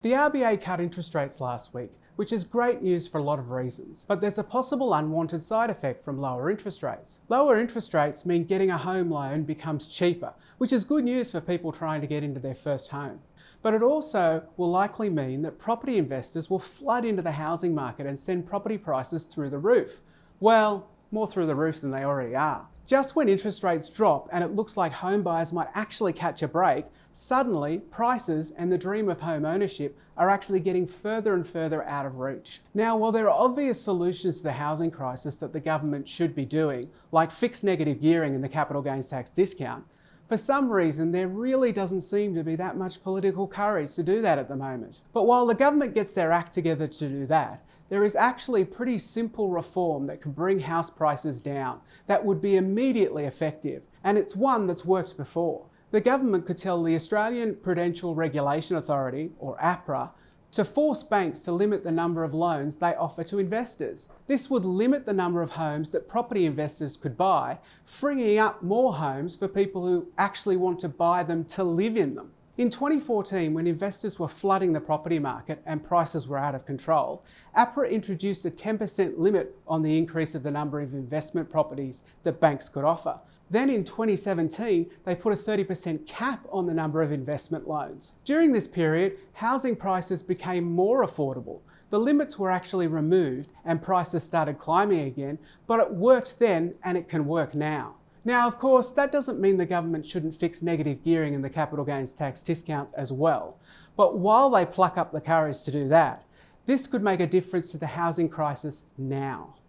The RBA cut interest rates last week, which is great news for a lot of reasons, but there's a possible unwanted side effect from lower interest rates. Lower interest rates mean getting a home loan becomes cheaper, which is good news for people trying to get into their first home. But it also will likely mean that property investors will flood into the housing market and send property prices through the roof. Well, more through the roof than they already are. Just when interest rates drop and it looks like home buyers might actually catch a break, suddenly prices and the dream of home ownership are actually getting further and further out of reach. Now, while there are obvious solutions to the housing crisis that the government should be doing, like fix negative gearing and the capital gains tax discount, for some reason there really doesn't seem to be that much political courage to do that at the moment. But while the government gets their act together to do that, there is actually pretty simple reform that can bring house prices down that would be immediately effective, and it's one that's worked before. The government could tell the Australian Prudential Regulation Authority, or APRA, to force banks to limit the number of loans they offer to investors. This would limit the number of homes that property investors could buy, freeing up more homes for people who actually want to buy them to live in them. In 2014, when investors were flooding the property market and prices were out of control, APRA introduced a 10% limit on the increase of the number of investment properties that banks could offer. Then in 2017, they put a 30% cap on the number of investment loans. During this period, housing prices became more affordable. The limits were actually removed and prices started climbing again, but it worked then and it can work now. Now, of course, that doesn't mean the government shouldn't fix negative gearing and the capital gains tax discounts as well. But while they pluck up the courage to do that, this could make a difference to the housing crisis now.